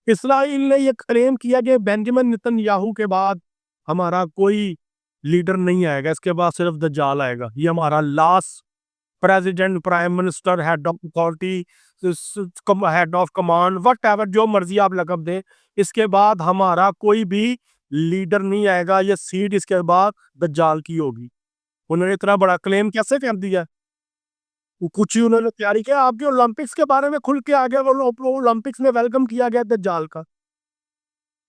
Israel ने ये claim किया कि बेंजामिन नेतन्याहू के बाद हमारा कोई लीडर नहीं आएगा, इसके बाद सिर्फ दज्जाल आएगा, ये हमारा last president, prime minister, head of authority, head of command, what ever जो मर्जी आप लकब दें, इसके बाद हमारा कोई भी लीडर नहीं आएगा, ये सीट इसके बाद दज्जाल की होगी। उन्होंने इतना बड़ा क्लेम कैसे कर दिया? कुछ ही उन्होंने तैयारी किया। आपके ओलंपिक्स के बारे में खुल के आ गया, वो ओलंपिक्स में वेलकम किया गया दज्जाल का।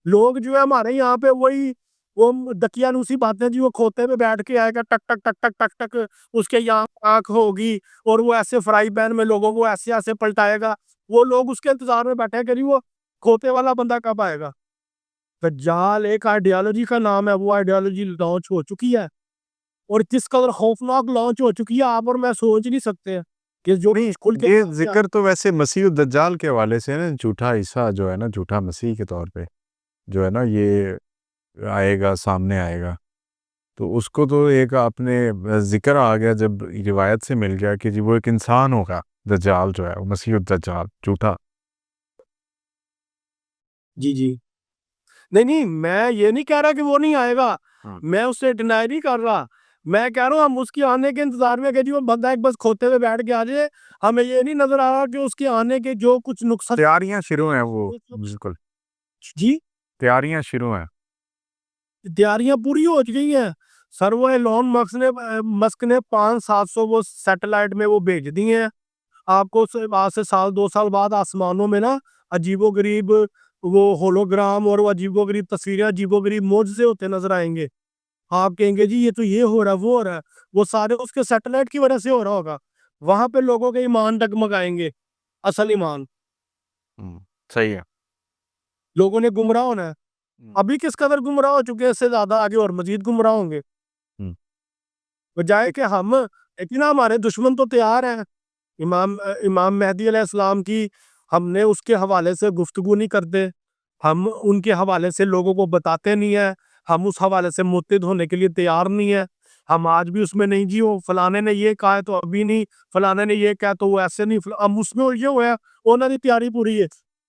लोग जो है हमारे यहाँ पे वही वो दकियानूसी बातें जी, वो खोते में बैठ के आएगा, टक टक टक टक टक टक, उसके यहाँ आंख होगी और वो ऐसे फ्राई पैन में लोगों को ऐसे ऐसे पलटाएगा। वो लोग उसके इंतजार में बैठे हैं कि जी वो खोते वाला बंदा कब आएगा। दज्जाल एक आइडियोलॉजी का नाम है, वो आइडियोलॉजी लॉन्च हो चुकी है और किस कदर खौफनाक लॉन्च हो चुकी है, आप और मैं सोच नहीं सकते हैं कि जो नहीं, खुल के ये जिक्र तो वैसे मसीह दज्जाल के हवाले से है ना, झूठा ईसा जो है ना, झूठा मसीह के तौर पे जो है ना, ये आएगा, सामने आएगा। तो उसको तो एक आपने जिक्र आ गया जब रिवायत से मिल गया कि जी वो एक इंसान होगा, दज्जाल जो है वो मसीह दज्जाल झूठा। जी जी, नहीं नहीं, मैं ये नहीं कह रहा कि वो नहीं आएगा, मैं उससे डिनाई नहीं कर रहा। मैं कह रहा हूँ हम उसके आने के इंतजार में कि जी वो बंदा एक बस खोते में बैठ के आ जाए। हमें ये नहीं नजर आ रहा कि उसके आने के जो कुछ नुकसान। तैयारियां शुरू हैं, वो बिल्कुल जी, तैयारियां शुरू हैं। तैयारियां पूरी हो गई हैं सर। वो एलोन मस्क ने 500-700 वो सैटेलाइट में वो भेज दिए हैं। आपको आज से साल 2 साल बाद आसमानों में ना अजीबोगरीब वो होलोग्राम और वो अजीबोगरीब तस्वीरें, अजीबोगरीब मोज़े होते नजर आएंगे। आप कहेंगे जी ये तो ये हो रहा है, वो हो रहा है। वो सारे उसके सैटेलाइट की वजह से हो रहा होगा। वहां पे लोगों के ईमान डगमगाएंगे, असल ईमान। सही है। लोगों ने गुमराह होना है। अभी किस कदर गुमराह हो चुके हैं, इससे ज्यादा आगे और मजीद गुमराह होंगे। बजाय कि हम, लेकिन हमारे दुश्मन तो तैयार हैं। इमाम मेहदी अलैहिस्सलाम की हमने उसके हवाले से गुफ्तगू नहीं करते, हम उनके हवाले से लोगों को बताते नहीं है, हम उस हवाले से मुत्तहिद होने के लिए तैयार नहीं है। हम आज भी उसमें नहीं जी, वो फलाने ने ये कहा है तो अभी नहीं, फलाने ने ये कहा तो वो ऐसे नहीं, हम उसमें उलझे हुए हैं। उन्होंने तैयारी पूरी है।